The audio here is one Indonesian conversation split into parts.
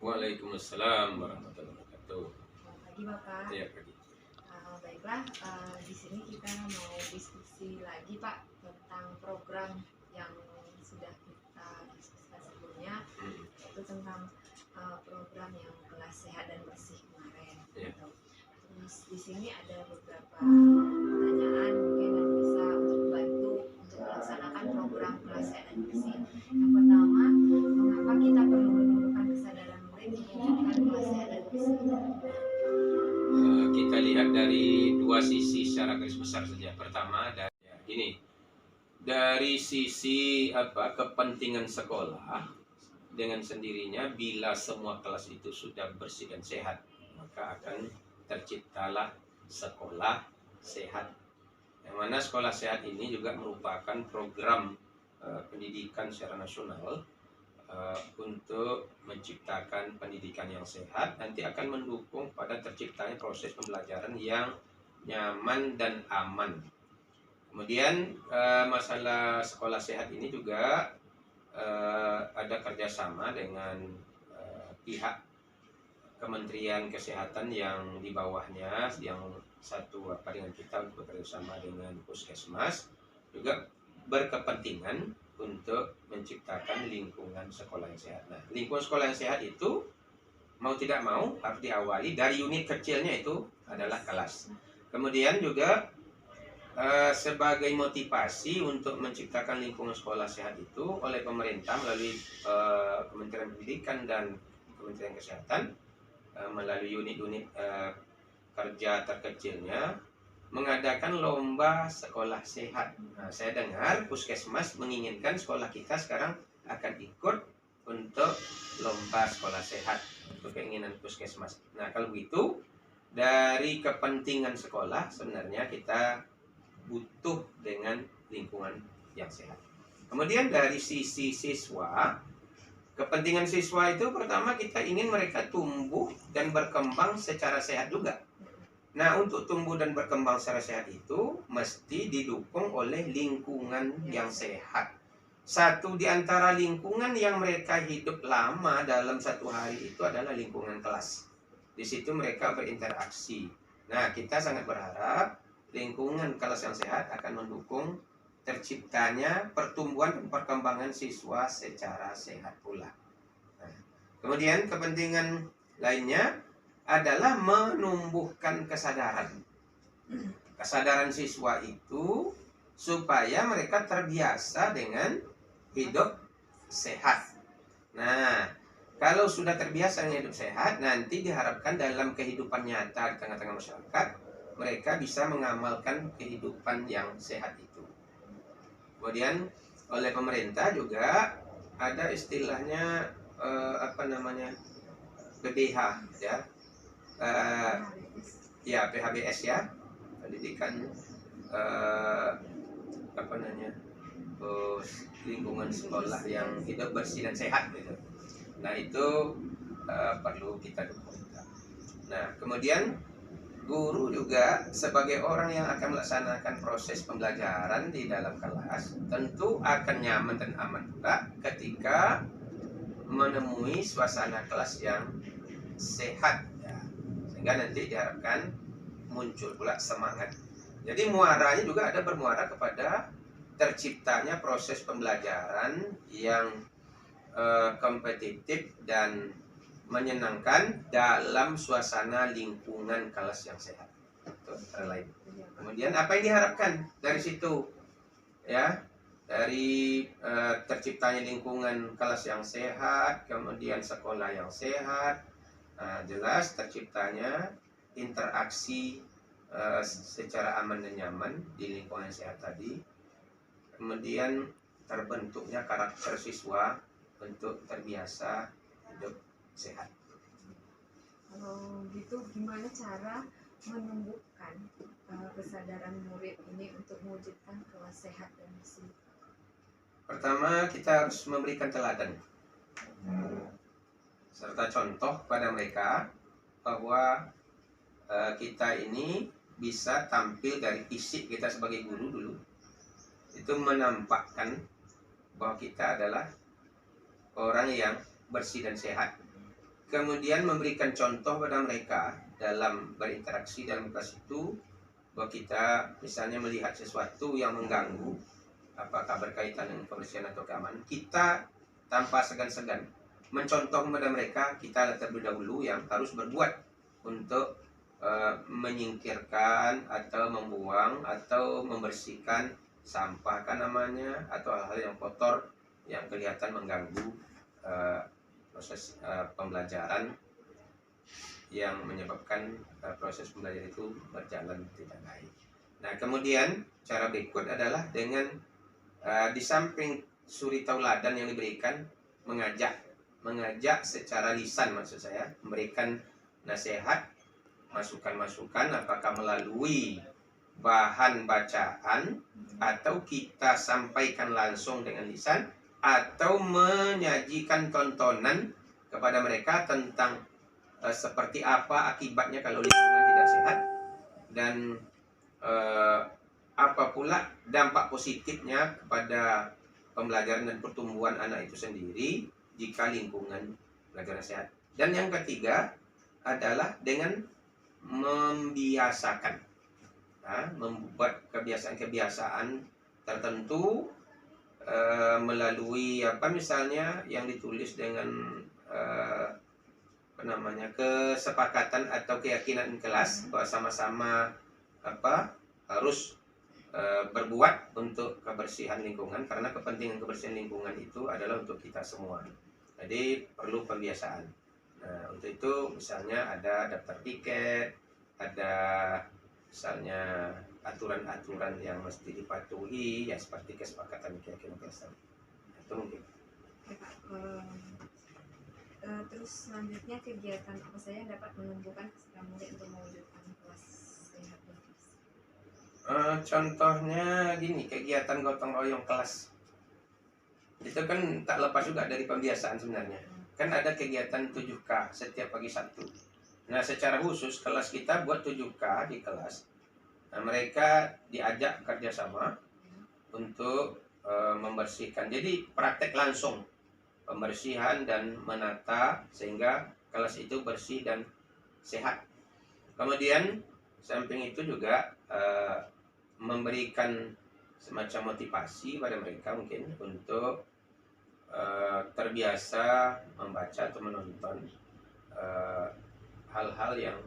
Waalaikumsalam warahmatullahi wabarakatuh. Pagi Bapak. Iya, pagi. Baiklah, di sini kita mau diskusi lagi Pak tentang program yang sudah kita diskusikan sebelumnya, yaitu tentang program yang kelas sehat dan bersih kemarin. Iya. Gitu. Terus di sini ada beberapa pertanyaan mungkin yang bisa untuk membantu untuk melaksanakan program kelas sehat dan bersih. Yang pertama, mengapa kita perlu menumbuhkan kesadaran murid mewujudkan kelas sehat dan bersih? Kita lihat dari dua sisi secara garis besar saja. Pertama, dari sisi kepentingan sekolah, dengan sendirinya bila semua kelas itu sudah bersih dan sehat, maka akan terciptalah sekolah sehat. Yang mana sekolah sehat ini juga merupakan program pendidikan secara nasional untuk menciptakan pendidikan yang sehat, nanti akan mendukung pada terciptanya proses pembelajaran yang nyaman dan aman. Kemudian masalah sekolah sehat ini juga ada kerjasama dengan pihak Kementerian Kesehatan yang di bawahnya, yang satu dengan kita untuk bekerja sama dengan Puskesmas, juga berkepentingan untuk menciptakan lingkungan sekolah yang sehat. Nah, lingkungan sekolah yang sehat itu mau tidak mau harus diawali dari unit kecilnya, itu adalah kelas. Kemudian juga sebagai motivasi untuk menciptakan lingkungan sekolah sehat itu oleh pemerintah melalui Kementerian Pendidikan dan Kementerian Kesehatan melalui unit-unit kerja terkecilnya mengadakan lomba sekolah sehat. Nah, saya dengar Puskesmas menginginkan sekolah kita sekarang akan ikut untuk lomba sekolah sehat, itu keinginan Puskesmas. Nah, kalau begitu dari kepentingan sekolah sebenarnya kita butuh dengan lingkungan yang sehat. Kemudian dari sisi siswa, kepentingan siswa itu pertama kita ingin mereka tumbuh dan berkembang secara sehat juga. Nah, untuk tumbuh dan berkembang secara sehat itu mesti didukung oleh lingkungan yang sehat. Satu di antara lingkungan yang mereka hidup lama dalam satu hari itu adalah lingkungan kelas. Di situ mereka berinteraksi. Nah, kita sangat berharap lingkungan kelas yang sehat akan mendukung terciptanya pertumbuhan dan perkembangan siswa secara sehat pula. Nah, kemudian kepentingan lainnya adalah menumbuhkan kesadaran siswa itu supaya mereka terbiasa dengan hidup sehat. Nah, kalau sudah terbiasa dengan hidup sehat, nanti diharapkan dalam kehidupan nyata di tengah-tengah masyarakat mereka bisa mengamalkan kehidupan yang sehat itu. Kemudian oleh pemerintah juga ada istilahnya PBH ya, PHBS ya, pendidikan lingkungan sekolah yang hidup bersih dan sehat gitu. Nah, itu perlu kita dukung. Nah, kemudian guru juga sebagai orang yang akan melaksanakan proses pembelajaran di dalam kelas tentu akan nyaman dan aman juga ketika menemui suasana kelas yang sehat ya. Sehingga nanti diharapkan muncul pula semangat. Jadi muaranya juga ada bermuara kepada terciptanya proses pembelajaran yang kompetitif dan menyenangkan dalam suasana lingkungan kelas yang sehat. Itu antara lain. Kemudian apa yang diharapkan dari situ? Ya, dari terciptanya lingkungan kelas yang sehat, kemudian sekolah yang sehat, jelas terciptanya interaksi secara aman dan nyaman di lingkungan yang sehat tadi. Kemudian terbentuknya karakter siswa untuk terbiasa hidup sehat. Kalau gitu gimana cara menumbuhkan kesadaran murid ini untuk mewujudkan kelas sehat dan bersih? Pertama, kita harus memberikan teladan serta contoh pada mereka bahwa kita ini bisa tampil dari fisik kita sebagai guru dulu, itu menampakkan bahwa kita adalah orang yang bersih dan sehat. kemudian memberikan contoh pada mereka dalam berinteraksi dalam kelas itu, bahwa kita misalnya melihat sesuatu yang mengganggu, apakah berkaitan dengan kebersihan atau keamanan, kita tanpa segan-segan mencontoh kepada mereka, kita terlebih dahulu yang harus berbuat untuk menyingkirkan atau membuang atau membersihkan sampah kan namanya, atau hal-hal yang kotor yang kelihatan mengganggu proses pembelajaran, yang menyebabkan proses pembelajaran itu berjalan tidak baik. Nah, kemudian cara berikut adalah dengan di samping suri tauladan yang diberikan, mengajak secara lisan, maksud saya, memberikan nasihat, masukan-masukan, apakah melalui bahan bacaan atau kita sampaikan langsung dengan lisan, atau menyajikan tontonan kepada mereka tentang seperti apa akibatnya kalau lingkungan tidak sehat, dan apa pula dampak positifnya kepada pembelajaran dan pertumbuhan anak itu sendiri jika lingkungan belajar sehat. Dan yang ketiga adalah dengan membiasakan, membuat kebiasaan-kebiasaan tertentu melalui misalnya yang ditulis dengan kesepakatan atau keyakinan kelas bahwa sama-sama harus berbuat untuk kebersihan lingkungan, karena kepentingan kebersihan lingkungan itu adalah untuk kita semua. Jadi perlu pembiasaan. Nah, untuk itu misalnya ada daftar tiket, ada misalnya aturan-aturan yang mesti dipatuhi, ya seperti kesepakatan keyakinan kelas. Itu mungkin. Ya, Pak. Terus selanjutnya kegiatan apa saja yang dapat menumbuhkan kesadaran murid untuk mewujudkan kelas sehat dan bersih? Contohnya gini, kegiatan gotong royong kelas. Itu kan tak lepas juga dari pembiasaan sebenarnya. Kan ada kegiatan 7K setiap pagi Sabtu. Nah, secara khusus kelas kita buat 7K di kelas. Nah, mereka diajak kerjasama untuk membersihkan. Jadi praktek langsung pembersihan dan menata sehingga kelas itu bersih dan sehat. Kemudian samping itu juga memberikan semacam motivasi pada mereka mungkin untuk terbiasa membaca atau menonton hal-hal yang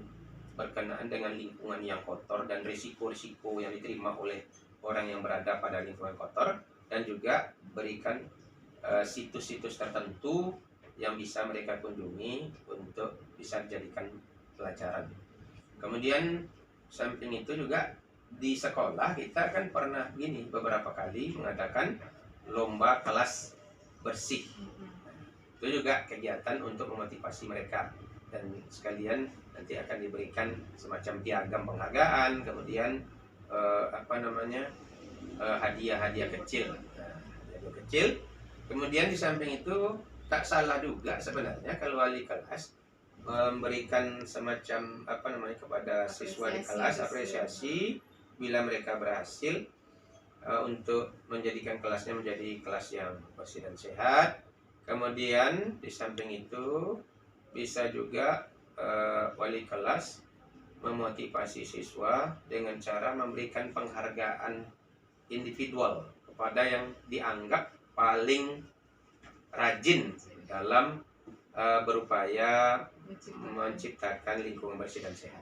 berkenaan dengan lingkungan yang kotor dan risiko-risiko yang diterima oleh orang yang berada pada lingkungan kotor, dan juga berikan situs-situs tertentu yang bisa mereka kunjungi untuk bisa dijadikan pelajaran. Kemudian samping itu juga di sekolah kita kan pernah beberapa kali mengadakan lomba kelas bersih. Itu juga kegiatan untuk memotivasi mereka, dan sekalian nanti akan diberikan semacam piagam penghargaan, kemudian hadiah-hadiah kecil. Hadiah kecil. Kemudian di samping itu tak salah juga sebenarnya kalau wali kelas memberikan semacam kepada siswa di kelas apresiasi bila mereka berhasil untuk menjadikan kelasnya menjadi kelas yang bersih dan sehat. Kemudian di samping itu bisa juga wali kelas memotivasi siswa dengan cara memberikan penghargaan individual kepada yang dianggap paling rajin dalam berupaya menciptakan lingkungan bersih dan sehat.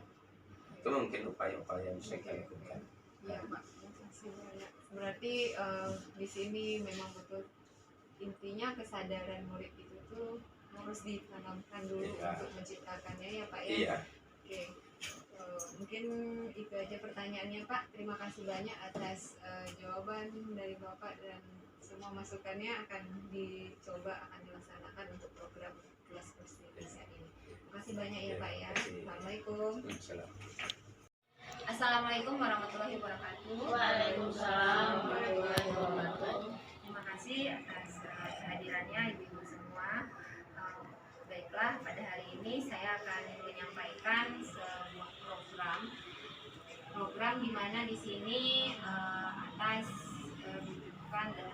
Itu mungkin upaya-upaya yang bisa kita lakukan. Ya, Pak. Makasih banyak. Berarti di sini memang betul intinya kesadaran murid itu tuh harus ditanamkan dulu untuk menciptakannya, ya Pak ya. Iya. Oke. Mungkin itu aja pertanyaannya, Pak. Terima kasih banyak atas jawaban dari Bapak, dan semua masukannya akan dicoba, akan dilaksanakan untuk program kelas bersih ini. Terima kasih banyak ya, Pak ya. Assalamualaikum. Assalamualaikum warahmatullahi wabarakatuh. Waalaikumsalam warahmatullahi wabarakatuh. Terima kasih atas kehadirannya ibu-ibu semua. Baiklah, pada hari ini saya akan menyampaikan sebuah program di mana di sini atas rujukan dari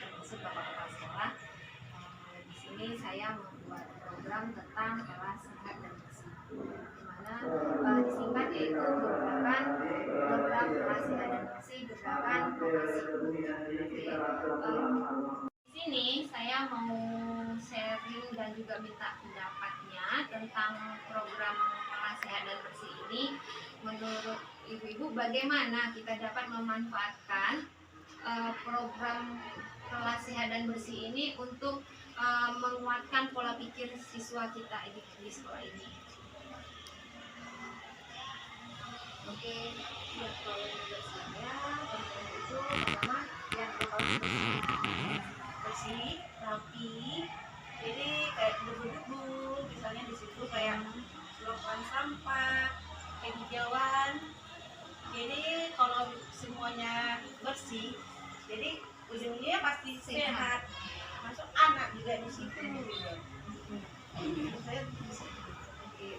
termasuk Bapak Kepala Sekolah. Di sini saya juga minta pendapatnya tentang program kelas sehat dan bersih ini. Menurut ibu-ibu bagaimana kita dapat memanfaatkan program kelas sehat dan bersih ini untuk menguatkan pola pikir siswa kita di sekolah ini? Oke, ya kalau menurut saya tentang itu pertama yang harus bersih, rapi. Jadi kayak debu-debu, misalnya di situ kayak selokan sampah, hijauan. Jadi kalau semuanya bersih, jadi ujungnya pasti sehat. Masuk anak juga di situ. Saya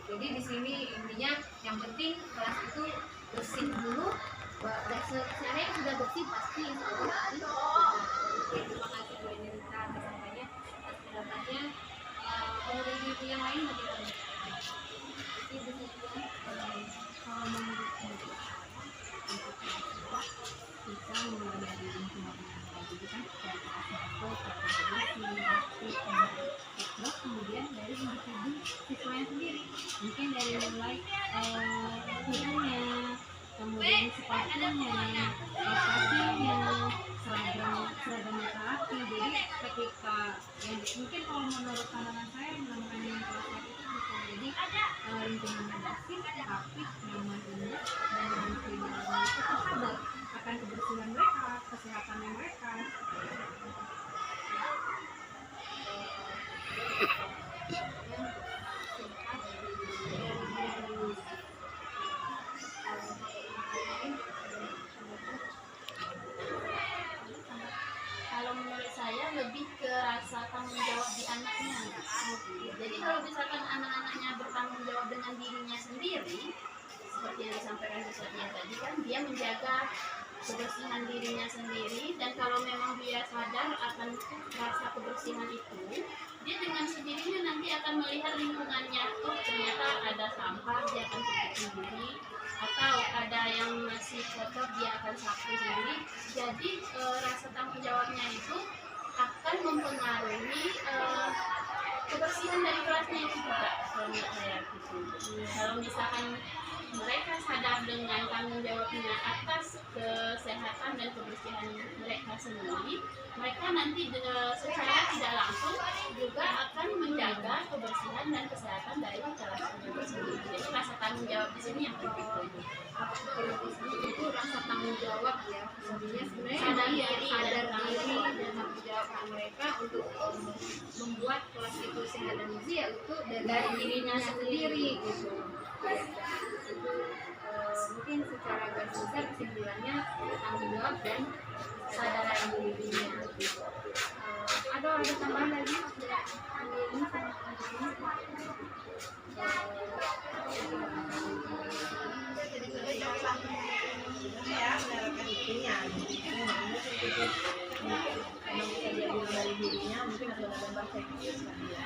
jadi di sini intinya yang penting kelas itu bersih dulu. Sebenarnya sudah bersih pasti insya Allah. Terima kasih Bu Nirita atas sampainya, atas pendapatnya. Menurut ibu yang lain bagaimana? Ibu kalau menurut ibu kita mulai dari lingkungan yang tadi kan kayak terus kemudian dari individu siswanya sendiri, mungkin dari mulai gurunya, kemudian sepatunya, kakinya, seragam rapi. Jadi ketika yang mungkin kalau menurut pandangan saya menamakan yang kelas itu bisa jadi lingkungannya bersih, rapi, nyaman, indah, dan individu itu tersadar akan kebersihan mereka, kesehatannya mereka. Kalau menurut saya lebih ke rasa tanggung jawab di anaknya. Jadi kalau misalkan anak-anaknya bertanggung jawab dengan dirinya sendiri, seperti yang disampaikan Ustaznya tadi kan, dia menjaga kebersihan dirinya sendiri, dan kalau memang dia sadar akan rasa kebersihan itu, dia dengan sendirinya nanti akan melihat lingkungannya. Oh ternyata ada sampah, dia akan cuci sendiri, atau ada yang masih kotor, dia akan sapu sendiri. Jadi rasa tanggung jawabnya itu akan mempengaruhi kebersihan dari kelasnya itu juga. Kalau menurut saya gitu. Kalau misalkan mereka sadar dengan tanggung jawabnya atas kesehatan dan kebersihan mereka sendiri, mereka nanti secara tidak langsung juga akan menjaga kebersihan dan kesehatan dari kelasnya sendiri. Jadi rasa tanggung jawab di sini yang penting. Itu rasa tanggung jawab ya, sebenarnya Sadar dia diri sadar dan diri dan tanggung jawab mereka untuk membuat kelas itu sehat dan bersih, ya itu dari dirinya sendiri gitu. Itu mungkin secara garis besar kesimpulannya tanggung jawab dan kesadaran dirinya gitu. Ada tambahan lagi ini Ya, menerapkan itunya. Memang bisa dia bilang dari dirinya, mungkin ada bahasa Inggris kan dia.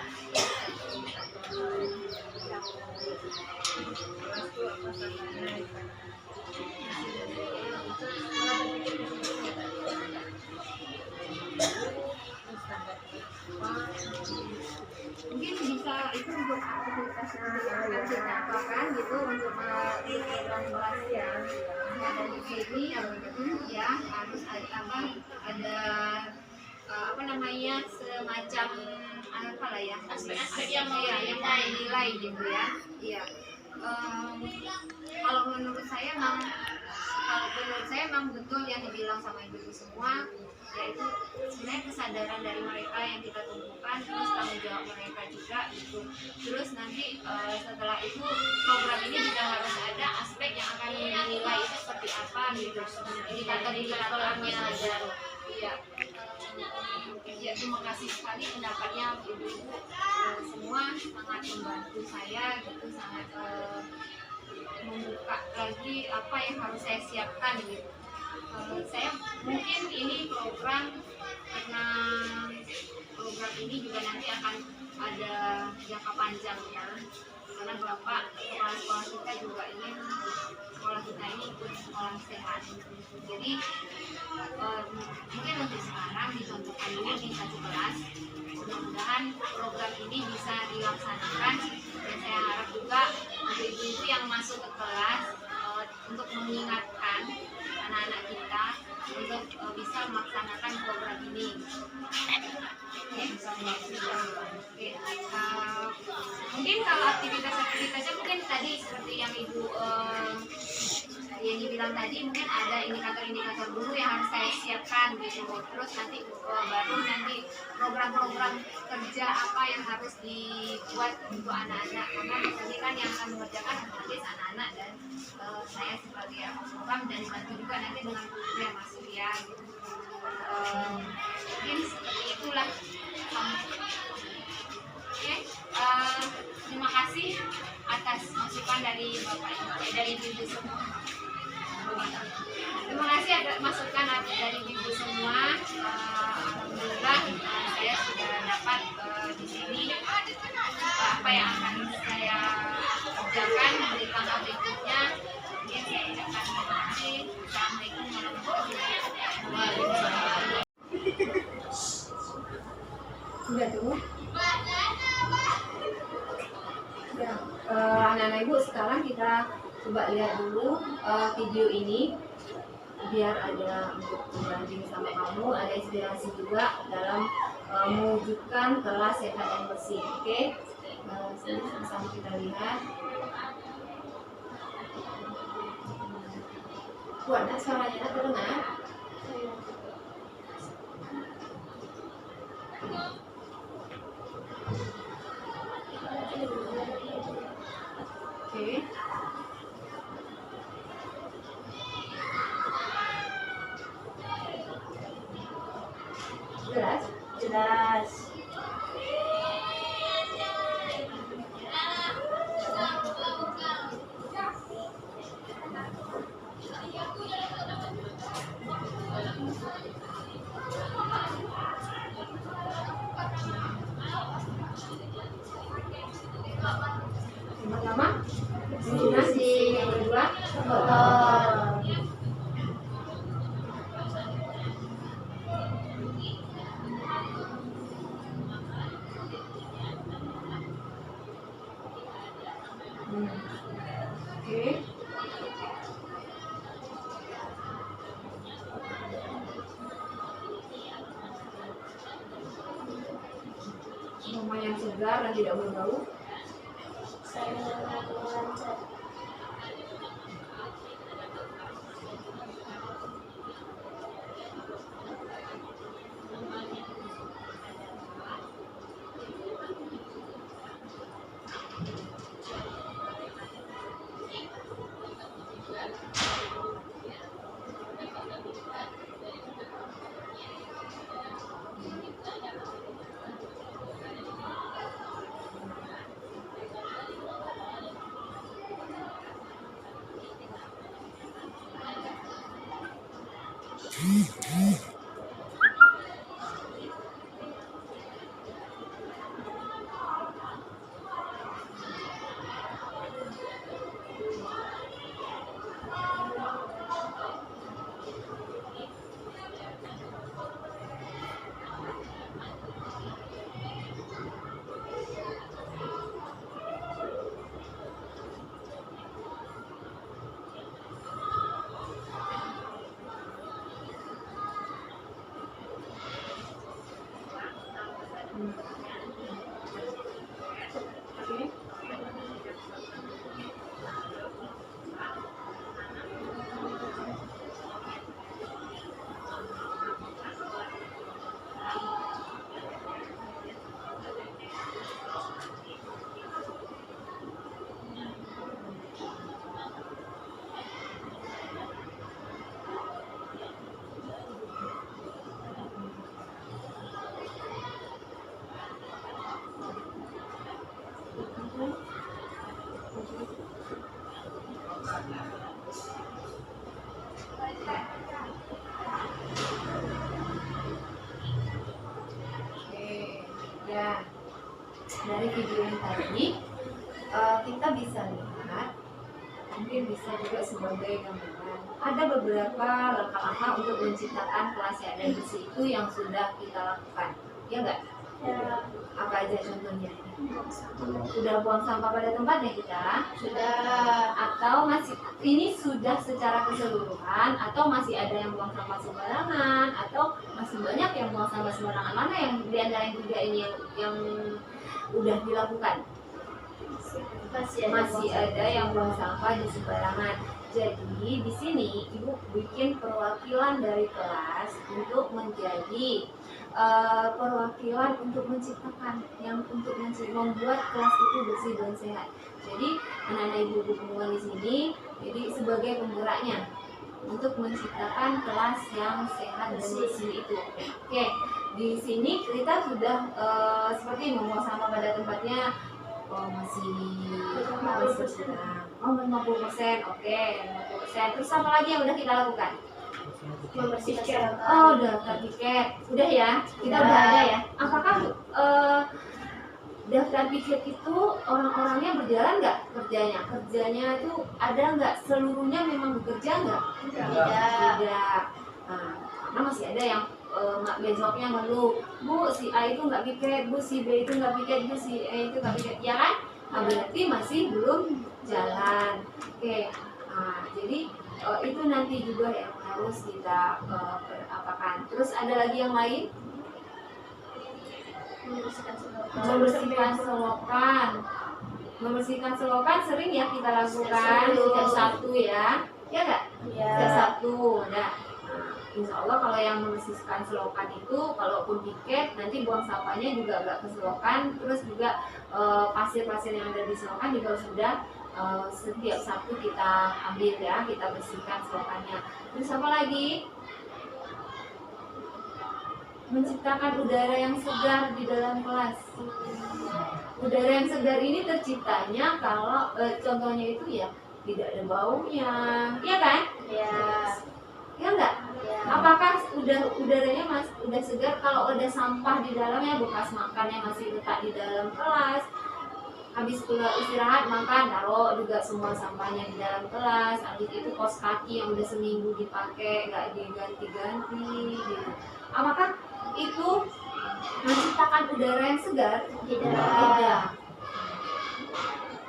mungkin bisa itu untuk aktivitas yang akan kita apakan gitu untuk menginginkan kelas ya. Ada di sini ya harus ada apa namanya semacam apa lah ya, Aspek-aspek yang nilai gitu ya. Iya. Kalau menurut saya memang betul yang dibilang sama ibu semua, yaitu sebenarnya kesadaran dari mereka yang kita tumbuhkan, terus tanggung jawab mereka juga gitu. Terus nanti setelah itu program ini juga harus ada aspek yang akan menilai itu seperti apa gitu, indikator-indikatornya ada. Iya. Ya, terima kasih sekali pendapatnya ibu-ibu semua, sangat membantu saya gitu, sangat membuka lagi apa yang harus saya siapkan gitu. Saya mungkin ini program, karena program ini juga nanti akan ada jangka panjang ya, karena Bapak kepala sekolah kita juga ingin sekolah kita ini ikut sekolah sehat. Jadi mungkin untuk sekarang dicontohkan dulu di satu kelas, mudah-mudahan program ini bisa dilaksanakan, dan saya harap juga untuk ibu-ibu yang masuk ke kelas untuk mengingatkan anak-anak kita untuk bisa melaksanakan program ini. Oke. Oke. Mungkin kalau aktivitas-aktivitasnya mungkin tadi seperti yang Ibu yang dibilang tadi, mungkin ada indikator-indikator dulu yang harus saya siapkan gitu. Terus nanti baru nanti program-program kerja apa yang harus dibuat untuk anak-anak, karena biasanya kan yang akan mengerjakan otomatis anak-anak dan saya sebagai program, dan dibantu juga nanti dengan guru yang masuk ya gitu. Mungkin seperti itulah. Oke, terima kasih atas masukan dari Bapak Ibu, dari Ibu semua. Terima kasih atas masukan dari Ibu semua. Alhamdulillah saya sudah dapat di sini apa yang akan saya kerjakan di tanggal berikutnya. Mungkin saya ucapkan terima kasih. Assalamualaikum warahmatullahi wabarakatuh. Sudah tuh. Ya, anak-anak ibu, sekarang kita coba lihat dulu video ini biar ada untuk berbanding sama kamu, ada inspirasi juga dalam mewujudkan kelas sehat dan bersih. Oke, sama-sama kita lihat. Kuat nggak suaranya? Terdengar? Oke. Jelas? Jelas. Pertama, vaksinasi. Yang kedua, botol. Oke. Rumah yang segar dan tidak berbau. Oke. Ya, dari video yang tadi kita bisa lihat, mungkin bisa juga sebagai gambaran, ada beberapa langkah-langkah untuk menciptakan kelas sehat dan bersih itu yang sudah kita lakukan, ya enggak? Ya, Apa aja contohnya? Sudah buang sampah pada tempatnya kita? sudah. Atau masih ini sudah secara keseluruhan, atau masih ada yang buang sampah sembarangan, atau masih banyak yang buang sampah sembarangan? Mana yang di antara yang tiga ini yang udah dilakukan? Masih ada yang buang sampah di sembarangan. Jadi di sini ibu bikin perwakilan dari kelas untuk menjadi perwakilan untuk menciptakan yang untuk membuat kelas itu bersih dan sehat. Jadi anak-anak ibu perempuan di sini jadi sebagai penggeraknya untuk menciptakan kelas yang sehat dan bersih itu. Oke, di sini kita sudah seperti membuang sampah pada tempatnya. Masih kurang. 50%. Oke, 50%. Terus apa lagi yang udah kita lakukan? Membersihkan. Daftar tiket. Udah ya? Kita udah ada ya? Apakah daftar tiket itu orang-orangnya berjalan nggak kerjanya? Kerjanya itu ada nggak? Seluruhnya memang bekerja nggak? Tidak. Nah, karena masih ada yang besoknya ngeluh, Bu si A itu nggak piket, Bu si B itu nggak piket, Bu si E itu nggak piket, ya kan? Nah, berarti masih belum jalan. Oke, nah, jadi itu nanti juga yang harus kita apakan. Terus ada lagi yang lain? Membersihkan selokan. Membersihkan selokan sering ya kita lakukan setiap Sabtu ya, ya nggak? Setiap Sabtu. Nah, insya Allah kalau yang membersihkan selokan itu, kalaupun piket nanti buang sampahnya juga nggak ke selokan, terus juga pasir-pasir yang ada di selokan juga sudah setiap Sabtu kita ambil ya, kita bersihkan selokannya. Terus apa lagi? Menciptakan udara yang segar di dalam kelas. Udara yang segar ini terciptanya kalau contohnya itu ya tidak ada baunya, ya kan? Ya enggak? Apakah udaranya udah segar kalau ada sampah di dalamnya, bekas makan yang masih letak di dalam kelas, habis istirahat makan taruh juga semua sampahnya di dalam kelas, habis itu kaos kaki yang udah seminggu dipakai nggak diganti-ganti gitu. Apakah itu menciptakan udara yang segar? Tidak.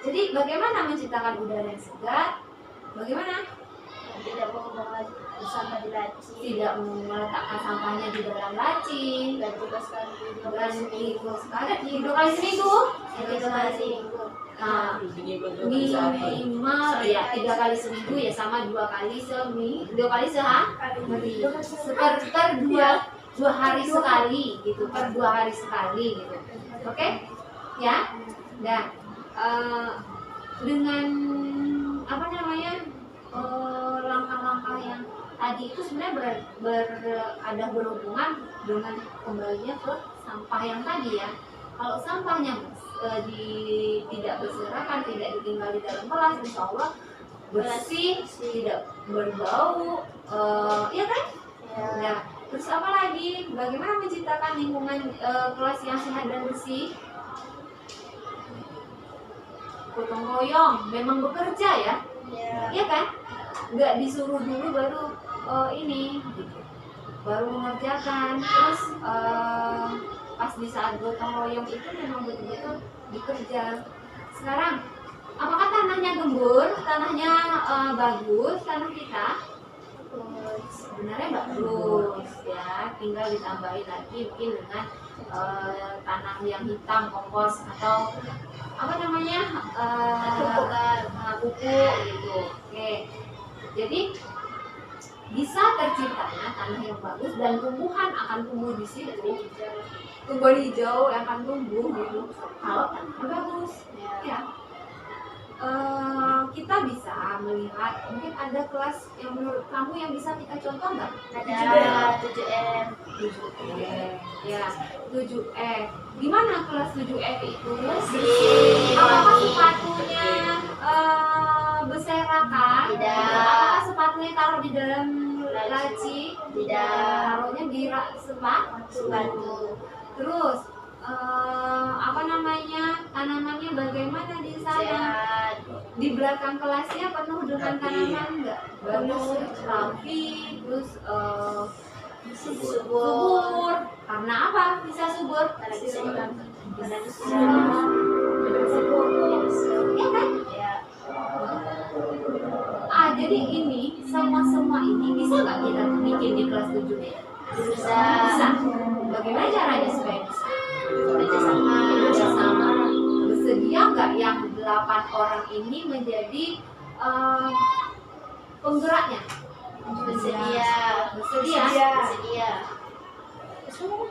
Jadi bagaimana menciptakan udara yang segar? Bagaimana? Tidak membuang sampah di laci, Tidak meletakkan sampahnya di dalam laci, dan juga sekali dua kali seminggu. Nah, minimal ya 3 kali seminggu ya, sama 2 kali seminggu, 2 kali sehari, per 2 hari sekali gitu, per 2 hari sekali gitu. Oke, ya. Nah, dengan apa namanya langkah-langkah yang tadi itu sebenarnya ada berhubungan dengan kembalinya ke sampah yang tadi ya. Kalau sampahnya tidak berserakan, tidak ditinggal di dalam kelas, insya Allah bersih, tidak berbau, ya kan? Nah, terus apa lagi? Bagaimana menciptakan lingkungan kelas yang sehat dan bersih? Gotong royong, memang bekerja ya, ya kan? Nggak disuruh dulu baru ini, gitu. Baru mengerjakan. Terus pas di saat gotong royong itu memang betul-betul bekerja. Sekarang, apakah tanahnya gembur, tanahnya bagus, tanah kita? Sebenarnya bagus ya, tinggal ditambahin lagi mungkin dengan tanah yang hitam, kompos atau apa namanya pupuk gitu. Oke, jadi bisa terciptanya tanah yang bagus dan tumbuhan akan tumbuh di situ, tumbuhan hijau yang akan tumbuh gitu kalau tanahnya bagus ya. Kita bisa melihat, mungkin ada kelas yang menurut kamu yang bisa kita contoh nggak? Ada 7M. 7F ya, 7F. Gimana kelas 7F itu? Bersih. Apakah sepatunya berserakan? Tidak. Apakah sepatunya taruh di dalam laci? Tidak. Taruhnya di sepatu. Terus apa namanya, tanamannya bagaimana di sana? Sehat. Di belakang kelasnya penuh dengan tanaman nggak? Bagus, rapi, terus subur. Karena apa bisa subur? Karena bisa ikan. Iya kan? Ya. Jadi ini semua ini bisa nggak kita bikin di kelas 7? Bisa. Bisa. Bagaimana caranya supaya bisa? Bersama. Bersedia nggak yang 8 orang ini menjadi penggeraknya? Bersedia. Bersedia? Bersedia.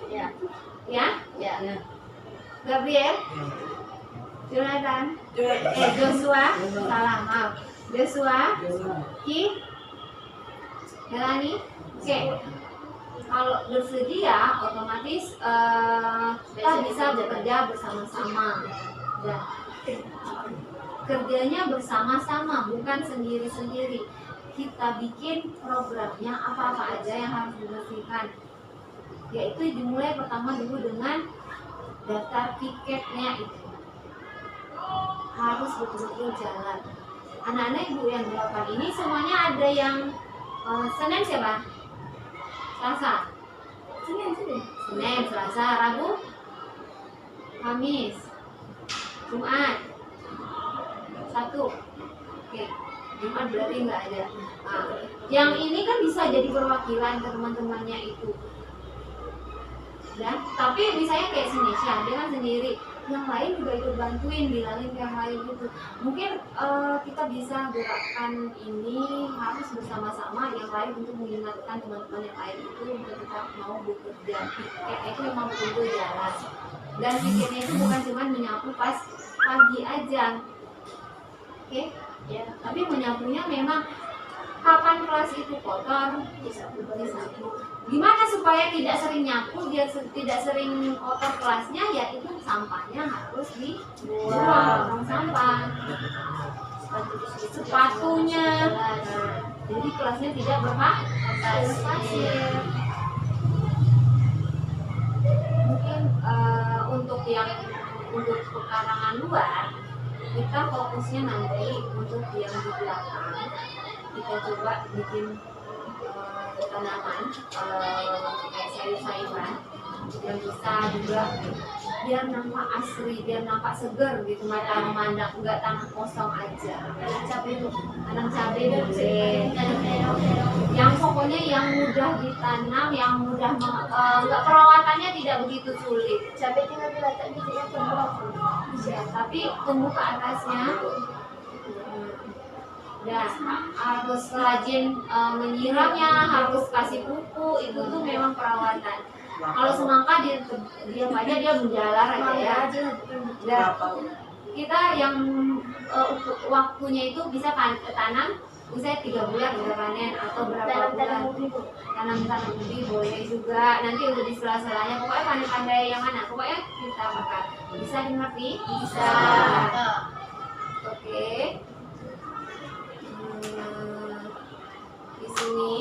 Ya. Ya? Ya. Gabriel? Jonathan? Joshua? Salah, maaf. Joshua? Ki? Melani? Oke. Kalau bersedia, otomatis kita bisa bekerja bersama-sama. Dan kerjanya bersama-sama, bukan sendiri-sendiri. Kita bikin programnya apa-apa aja yang harus dibersihkan. Yaitu dimulai pertama dulu dengan daftar tiketnya itu. Harus betul-betul jalan. Anak-anak ibu yang 8 ini semuanya ada yang Senin siapa? Selasa. Senin, Selasa, Rabu, Kamis, Jumat, Sabtu. Oke, Jumat berarti nggak ada. Nah, yang ini kan bisa jadi perwakilan ke teman-temannya itu. Dan tapi misalnya kayak Sinesha, dia kan sendiri. Yang lain juga ikut bantuin, bilangin ke yang lain gitu. Mungkin kita bisa gerakkan ini harus bersama-sama yang lain untuk mengingatkan teman-teman yang lain itu untuk kita mau bekerja. Tiket itu memang betul jalan. Dan pikirnya itu bukan cuma menyapu pas pagi aja. Oke? Ya, tapi menyapunya memang kapan kelas itu kotor disapu. Gimana supaya tidak sering nyapu, dia tidak sering kotor kelasnya, ya itu sampahnya harus dibuang sampah. Sepatunya, jadi kelasnya tidak berpasir. Mungkin untuk pekarangan luar kita fokusnya nanti untuk yang di belakang kita coba bikin tanaman kayak sayur-sayuran yang bisa juga biar nampak asri, biar nampak seger gitu, mata memandang, enggak tanah kosong aja. Tanam cabai boleh, yang pokoknya yang mudah ditanam, yang mudah enggak, perawatannya tidak begitu sulit. Cabai tinggal diletak gitu ya, Ya, tapi tumbuh ke atasnya. Dan harus rajin menyiramnya, harus kasih pupuk, itu tuh memang perawatan. Kalau semangka dia aja dia menjalar aja ya. Dan kita yang waktunya itu bisa tanam, misalnya 3 bulan udah panen atau berapa bulan. Tanam ubi boleh juga. Nanti untuk di sela-selanya, pokoknya pandai-pandai yang mana, pokoknya kita bakar. Bisa dimengerti? Bisa. Oke. Di sini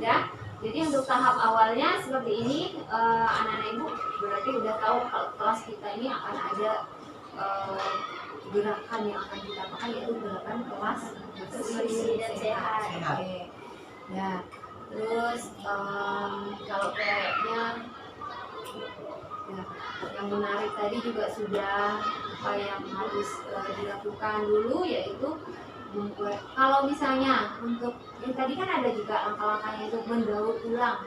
ya, jadi untuk tahap awalnya seperti ini. Anak-anak ibu berarti udah tahu kalau kelas kita ini akan ada gerakan yang akan kita lakukan, yaitu gerakan kelas bersih dan sehat. Oke. Ya, terus kalau kayaknya ya, yang menarik tadi juga sudah apa yang harus dilakukan dulu, yaitu kalau misalnya untuk yang tadi kan ada juga langkah-langkahnya untuk mendaur ulang.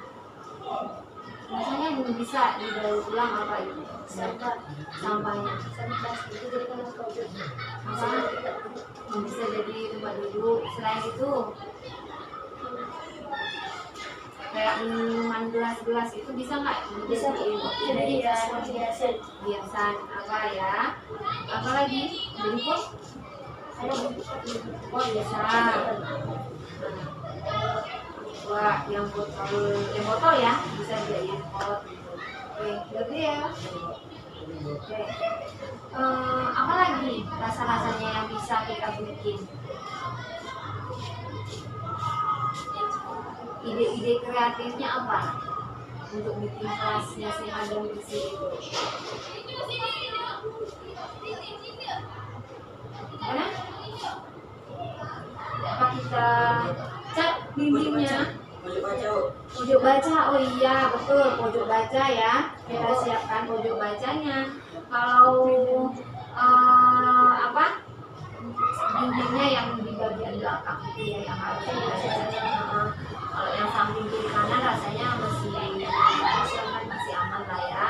Misalnya yang bisa didaur ulang apa itu? Sampahnya. itu jadi kalau Apa? Yang bisa jadi tempat duduk. Selain itu kayak minuman gelas-gelas itu bisa nggak jadi hiasan apa ya? Apa lagi? Jadi pot bisa. Wah, yang botol ya bisa dijadiin pot. Oke, berarti ya. Oke. Apa lagi rasa-rasanya yang bisa kita bikin? Ide-ide kreatifnya apa untuk bikin kelasnya sehat dan bersih itu? Karena apa kita cat dindingnya. Pojok baca, oh iya betul, pojok baca ya. Kita siapkan pojok bacanya. Kalau apa, dindingnya yang di bagian belakang itu ya yang harus kita siapkan. Kalau yang samping kiri kanan rasanya masih aman lah ya.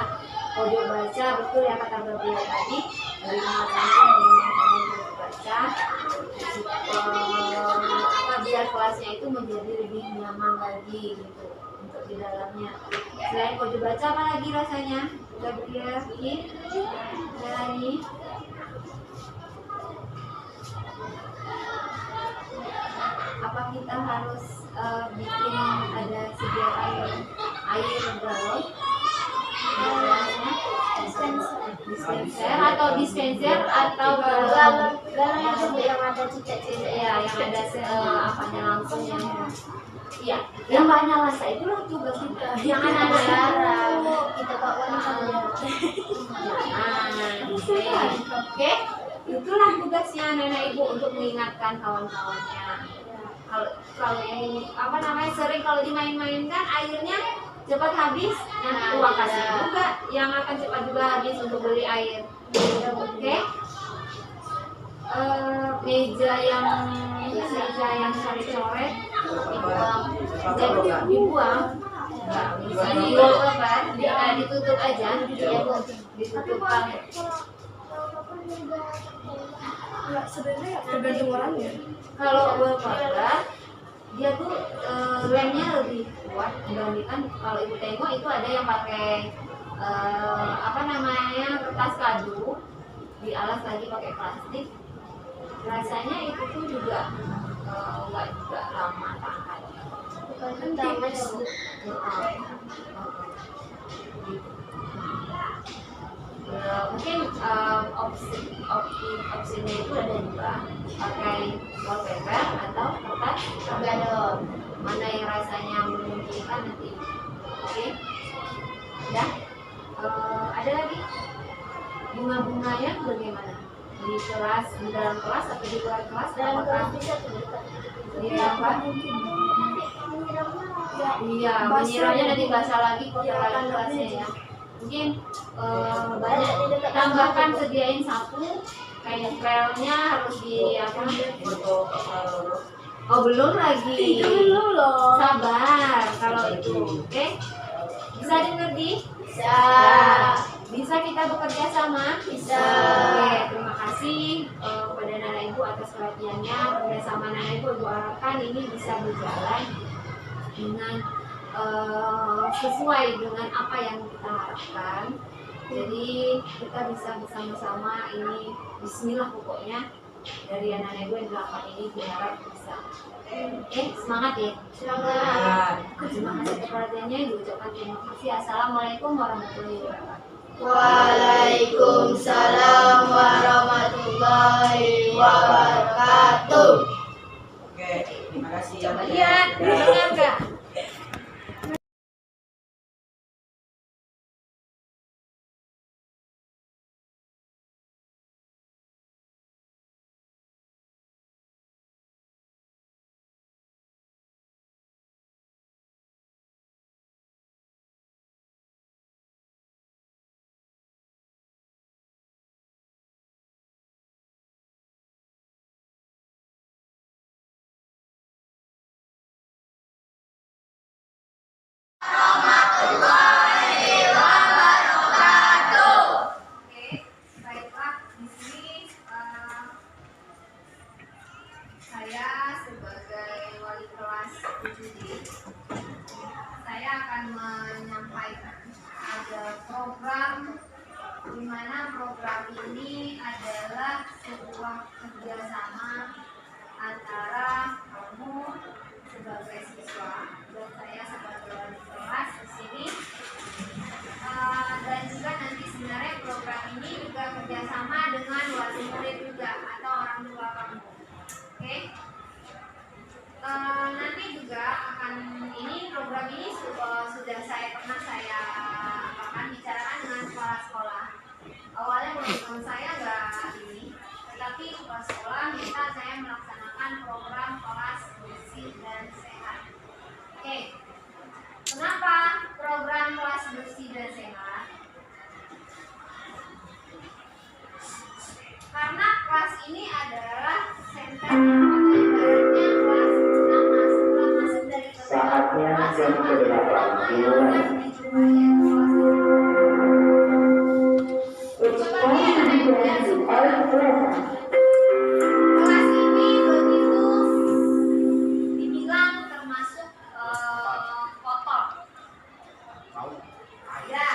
Pojok baca betul ya kata Babia tadi, dari mengatakan pojok baca apa, biar kelasnya itu menjadi lebih nyaman lagi gitu untuk di dalamnya. Selain pojok baca apa lagi rasanya? Babia bikin ada lagi. Apa kita harus bikin ada sediakan air galon? Dispenser atau galon yang ada cicak-cicak ya, yang ada apanya langsungnya. Iya, yang nggak nyala saya itu lah tugas kita. Jangan ada garam, kita bawa saja. Oke, itulah tugasnya nenek ibu untuk mengingatkan kawan-kawannya. Kalau yang apa namanya sering kalau dimain-mainkan airnya cepat habis, nanti uang kasih juga yang akan cepat juga habis untuk beli air. Oke. Meja yang coret-coret dibuang, bisa ditutup aja, ditutup tergantung orangnya. Kalau berwarna dia tuh lemnya lebih kuat dibandingkan kalau ibu tengok itu ada yang pakai apa namanya kertas kadu dialas lagi pakai plastik. Rasanya itu tuh juga nggak juga lama tahan. Mungkin opsinya itu ada dua, pakai wallpaper atau kertas gadon, mana yang rasanya memungkinkan nanti. Oke, ya. Ada lagi bunga-bunganya bagaimana? Di kelas, di dalam kelas atau di luar kelas? Dalam kelas bisa di apa? Iya, menyiramnya nanti basah lagi kotoran kelasnya ya. Mungkin tambahkan, sediain sapu, pensilnya harus di apa? Oh belum lagi. Belum loh. Sabar kalau itu, oke? Bisa dimengerti? Bisa. Bisa kita bekerja sama? Bisa. Oke, terima kasih kepada Nana Ibu atas perhatiannya. Kerjasama Nana Ibu harapkan ini bisa berjalan dengan sesuai dengan apa yang kita harapkan. Jadi kita bisa bersama-sama ini, bismillah pokoknya dari anak-anak gue yang 8 ini diharap bisa. Semangat ya. Semangat. Terima kasih perhatiannya, diucapkan terima kasih. Assalamualaikum warahmatullahi wabarakatuh. Waalaikumsalam warahmatullahi wabarakatuh. Oke, terima kasih. Coba lihat, dengar nggak? Baiklah, di sini saya sebagai wali kelas 7D, saya akan menyampaikan ada program di mana program ini adalah sebuah kerjasama antara kamu sebagai siswa dan saya sebagai wali kelas di sini. Dan juga nanti sebenarnya program ini juga kerjasama dengan wali murid juga atau orang tua kamu. Oke. Nanti juga akan program ini sudah pernah saya bicarakan dengan kepala sekolah. Awalnya program saya nggak ini, tetapi kepala sekolah minta saya melaksanakan program kelas bersih bersih dan sehat. Oke, kenapa program kelas bersih dan sehat? Karena kelas ini adalah center atau ibaratnya kelas utama. Setelah masuk dari Saatnya kelas jam utama ke-8 yang akan dijumpai yaitu kelas ini. Coba lihat anak-anak semua. Kelas ini begitu dibilang termasuk kotor. Ya.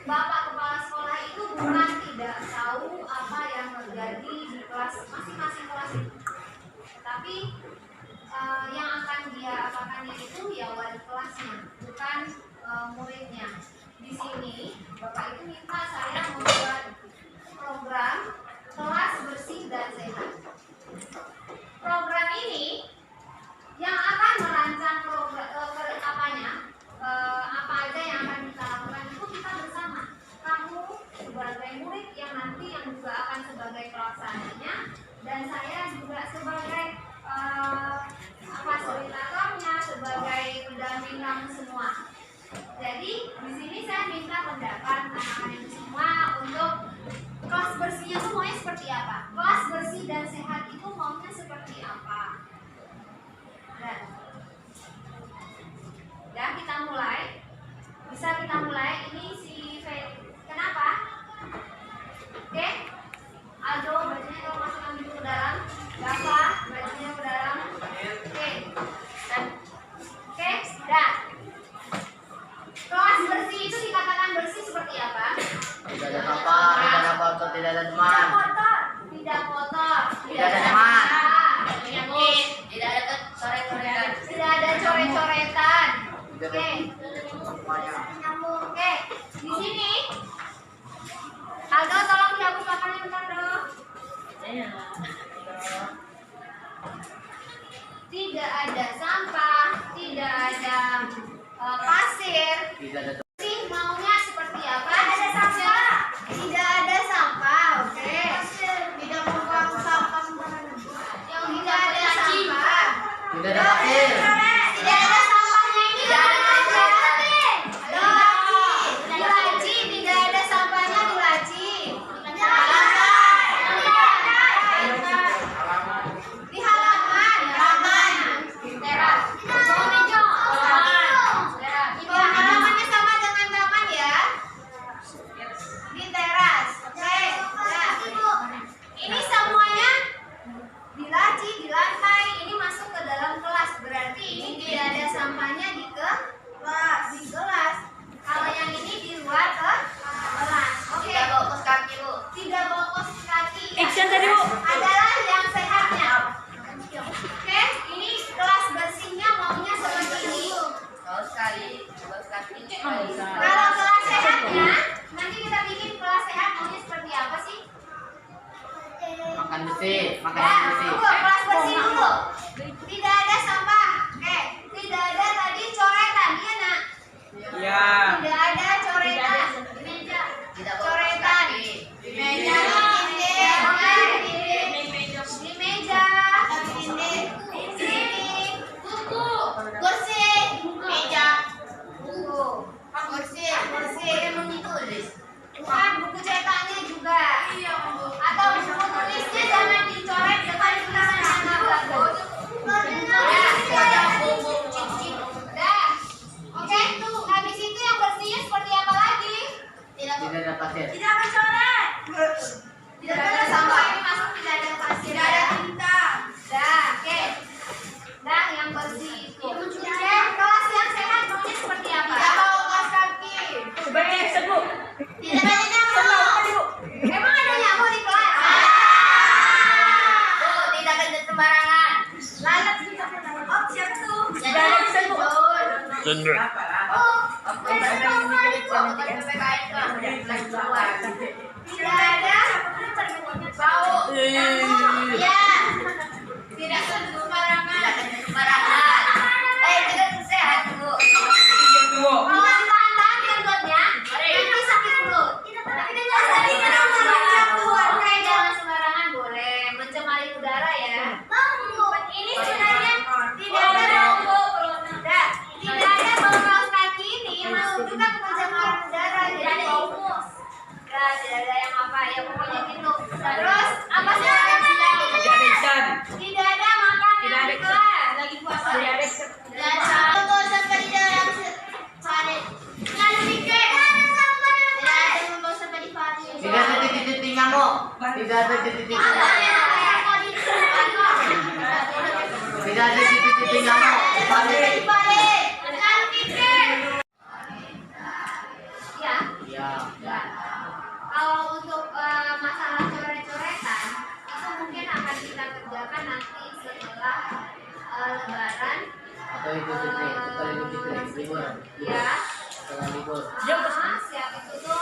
Bapak kepala sekolah itu bukan tidak tahu apa yang terjadi di kelas masing-masing kelas itu. Tapi yang akan dia apakan itu ya wali kelasnya, bukan muridnya. Di sini Bapak itu minta saya membuat program kelas bersih dan sehat. Program ini yang akan merancang program apa aja yang akan kita lakukan itu kita bersama. Kamu sebagai murid yang nanti yang juga akan sebagai pelaksananya, dan saya juga sebagai fasilitatornya, sebagai pendamping kamu semua. Jadi di sini saya minta pendapat anak-anak semua untuk kelas bersihnya itu maunya seperti apa? Kelas bersih dan sehat itu maunya seperti apa? Dan ya kita mulai. Bisa kita mulai. Ini si kenapa? Oke. Aldo, bajunya kalau masukkan dulu ke dalam. Gapa, bajunya ke dalam. Oke. Oke, dah. Kelas bersih itu dikatakan bersih seperti apa? Tidak ada sampah, tidak ada kotor, tidak ada teman. Tidak kotor, tidak kotor, Tidak ada teman. tidak ada coret-coretan, tidak ada coret-coretan. Oke, nyambung. Oke, di sini Aldo tolong dihapus makannya bentar dong. Tidak ada sampah, tidak ada pasir. Tidak ada Sih maunya seperti apa? Ada sampah. Tidak ada sampah, oke. Tidak membuang sampah sembarangan. Yang tidak ada sampah. tidak ada pasir. Tidak ada sampahnya ini aja. Di laci, tidak ada sampahnya di laci. Di halaman. Teras. Halamannya sama dengan taman ya. Di teras. Oke. Nah, ini semuanya di laci, di lantai. Ini masuk ke dalam kelas. Berarti ini tidak ada sampahnya di kelas. Di kelas. Kalau yang ini di luar ke kelas. Oke. Tidak bawa kos kaki, Bu. Tidak bawa kos kaki. Action tadi, Bu. Adalah yang sehatnya. Oke, ini kelas bersihnya maunya seperti ini. Kaos kaki. Kalau kelas sehatnya, nanti kita bikin kelas sehat maunya seperti apa sih? Makan bersih, makan Ya, bersih. tunggu, kelas bersih dulu. Tidak ada sampah. Oke, tidak ada tadi coretan, iya nak? Iya. Tidak ada coretan. Di meja. Coretan. Di meja. Di meja. Di sini. Buku. Kursi. Meja. Buku. Kursi. Bukan buku cetaknya juga. Atau buku tulisnya jangan dicoret dengan tulisan yang nggak bagus. Dah. Oke. Habis itu yang bersihnya seperti apa lagi? Tidak ada pasir. Tidak ada coret. Tidak ada sampah ini masuk, tidak ada pasir. Tidak ada tinta. Dah, oke. Dah yang bersih itu. Oke, kelas yang sehat maunya seperti apa? Tidak bawa kaos kaki. Tidak ada nyamuk. Emang ada nyamuk di kelas? Tidak ada sembarangan. Lalat juga. Oh, siapa tuh? Sendiri. Tidak ada bau. Ya. Tidak sembarangan. Tidak sehat, Bu. Kalau ditahan-tahan kentutnya, nanti sakit perut. Jangan sembarangan boleh. Mencemari udara ya. ada titik-titiknya. Tidak ada titik-titiknya. Balik. Ya. Ya. Ya. Kalau untuk masalah coret-coretan itu mungkin akan kita kerjakan nanti setelah Lebaran. Atau Idul Fitri, setelah Idul Fitri, libur. Ya. Setelah libur. Siap itu tuh